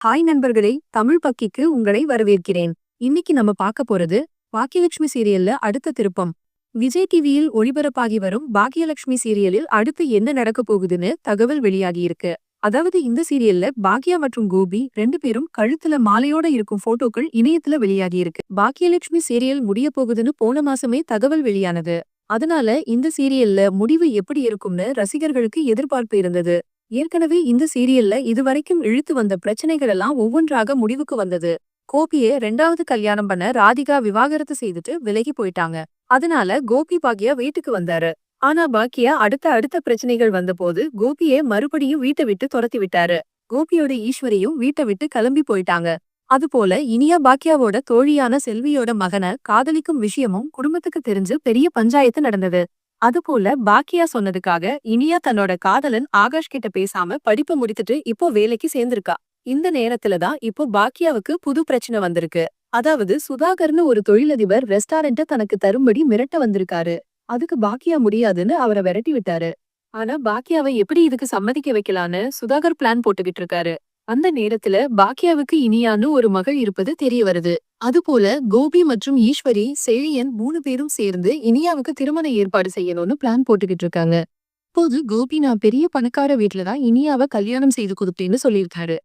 Hi நண்பர்களே, தமிழ் பக்கிக்கு உங்களை வரவேற்கிறேன். இன்னைக்கு நம்ம பார்க்க போறது பாக்கியலட்சுமி சீரியல்ல அடுத்த திருப்பம். விஜய் டிவியில் ஒளிபரப்பாகி வரும் பாக்கியலட்சுமி சீரியலில் அடுத்து என்ன நடக்க போகுதுன்னு தகவல் வெளியாகி இருக்கு. அதாவது இந்த சீரியல்ல பாக்யா மற்றும் கோபி ரெண்டு பேரும் கழுத்துல மாலையோட இருக்கும் போட்டோக்கள் இணையத்துல வெளியாகி இருக்கு. பாக்கியலட்சுமி சீரியல் முடிய போகுதுன்னு போன மாசமே தகவல் வெளியானது. அதனால இந்த சீரியல்ல முடிவு எப்படி இருக்கும்னு ரசிகர்களுக்கு எதிர்பார்ப்பு இருந்தது. ஏற்கனவே இந்த சீரியல்ல இதுவரைக்கும் இழுத்து வந்த பிரச்சனைகள் எல்லாம் ஒவ்வொன்றாக முடிவுக்கு வந்தது. கோபியை 2வது கல்யாணம் பண்ண ராதிகா விவாகரத்து செய்துட்டு விலகி போயிட்டாங்க. அதனால கோபி பாக்யா வீட்டுக்கு வந்தாரு. ஆனா பாக்யா அடுத்த பிரச்சனைகள் வந்தபோது கோபியை மறுபடியும் வீட்டை விட்டு துரத்தி விட்டாரு. கோபியோட ஈஸ்வரியும் வீட்டை விட்டு கிளம்பி போயிட்டாங்க. அதுபோல இனியா பாக்யாவோட தோழியான செல்வியோட மகனை காதலிக்கும் விஷயமும் குடும்பத்துக்கு தெரிஞ்சு பெரிய பஞ்சாயத்து நடந்தது. அதுபோல பாக்கியா சொன்னதுக்காக இனியா தன்னோட காதலன் ஆகாஷ் கிட்ட பேசாம படிப்பை முடித்துட்டு இப்போ வேலைக்கு சேர்ந்திருக்கா. இந்த நேரத்துலதான் இப்போ பாக்கியாவுக்கு புது பிரச்சனை வந்திருக்கு. அதாவது சுதாகர்னு ஒரு தொழிலதிபர் ரெஸ்டாரண்ட தனக்கு தரும்படி மிரட்ட வந்திருக்காரு. அதுக்கு பாக்கியா முடியாதுன்னு அவரை விரட்டி விட்டாரு. ஆனா பாக்கியாவை எப்படி இதுக்கு சம்மதிக்க வைக்கலான்னு சுதாகர் பிளான் போட்டுக்கிட்டு இருக்காரு. அந்த நேரத்துல பாக்கியாவுக்கு இனியான்னு ஒரு மகள் இருப்பது தெரிய வருது. அதுபோல கோபி மற்றும் ஈஸ்வரி, செழியன் 3 பேரும் சேர்ந்து இனியாவுக்கு திருமண ஏற்பாடு செய்யணும்னு பிளான் போட்டுக்கிட்டு இருக்காங்க. இப்போது கோபி நான் பெரிய பணக்கார வீட்டுலதான் இனியாவை கல்யாணம் செய்து கொடுத்தேன்னு சொல்லியிருக்காரு.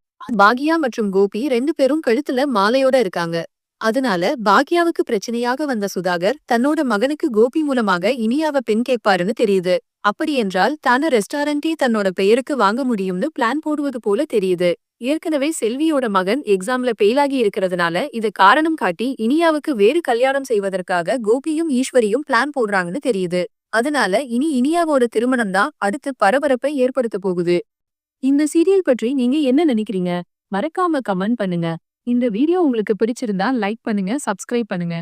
பாக்யா மற்றும் கோபி 2 பேரும் கழுத்துல மாலையோட இருக்காங்க. அதனால பாக்யாவுக்கு பிரச்சனையாக வந்த சுதாகர் தன்னோட மகனுக்கு கோபி மூலமாக இனியாவை பெண் கேட்பாருன்னு தெரியுது. அப்படியென்றால் தான ரெஸ்டாரண்டே தன்னோட பெயருக்கு வாங்க முடியும்னு பிளான் போடுவது போல தெரியுது. ஏற்கனவே செல்வியோட மகன் எக்ஸாம்ல பெயிலாகி இருக்கிறதுனால இதை காரணம் காட்டி இனியாவுக்கு வேறு கல்யாணம் செய்வதற்காக கோபியும் ஈஸ்வரியும் பிளான் போடுறாங்கன்னு தெரியுது. அதனால இனி இனியாவோட திருமணம் தான் அடுத்து பரபரப்பை ஏற்படுத்த போகுது. இந்த சீரியல் பற்றி நீங்க என்ன நினைக்கிறீங்க? மறக்காம கமெண்ட் பண்ணுங்க. இந்த வீடியோ உங்களுக்கு பிடிச்சிருந்தா லைக் பண்ணுங்க, சப்ஸ்கிரைப் பண்ணுங்க.